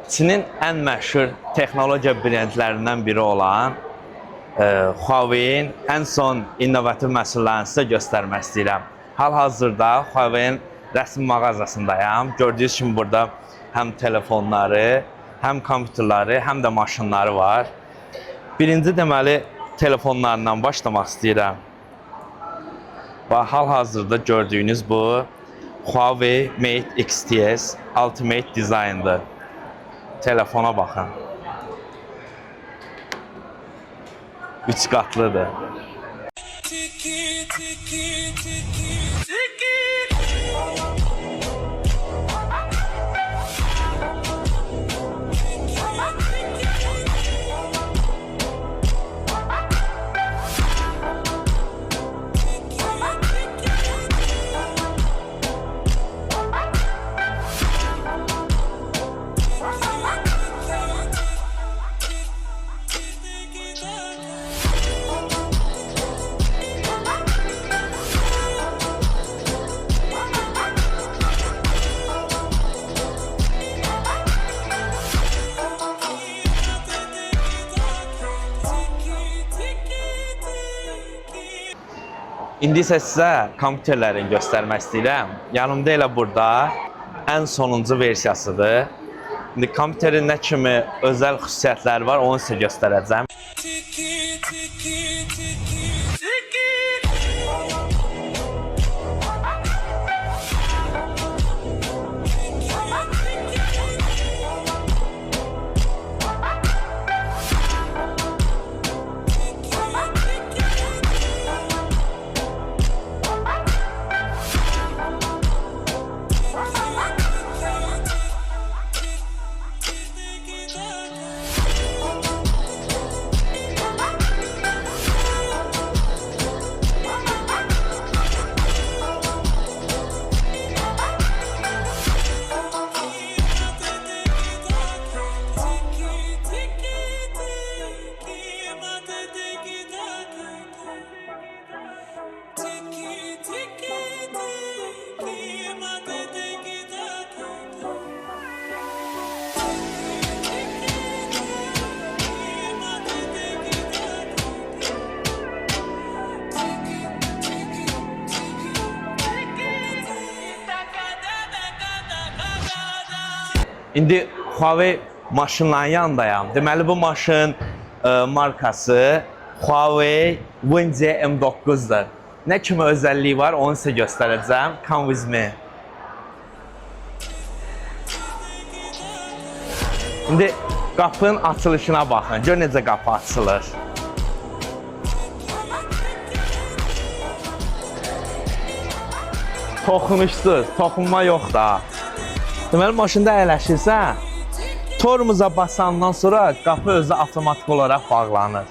Çinin ən məşhur texnologiya brendlərindən biri olan Huawei-in ən son innovativ məhsullarını sizə göstərmək istəyirəm. Hal-hazırda Huawei-in rəsmi mağazasındayam. Gördüyünüz kimi burada həm telefonları, həm kompüterləri, həm də maşınları var. Birinci deməli telefonlarından başlamaq istəyirəm. Hal-hazırda gördüyünüz bu Huawei Mate XTS Ultimate Design'dır. Telefona baxın. 3 qatlıdır. İndi isə sizə kompüterlərini göstərmək istəyirəm. Yanımda elə burada ən sonuncu versiyasıdır. İndi kompüterin nə kimi özəl xüsusiyyətləri var, onu sizə göstərəcəm. İndi Huawei maşınların yanındayam. Deməli bu maşın markası Huawei Wenjie M9'dur. Nə kimi özəlliyi var, onu sizə göstərəcəm. Come with me. İndi qapının açılışına baxın. Gör necə qapı açılır. Toxunuşsuz, toxunma yox da. Deməli, maşında əyləşirsə, tormuza basandan sonra qapı özü avtomatik olaraq bağlanır.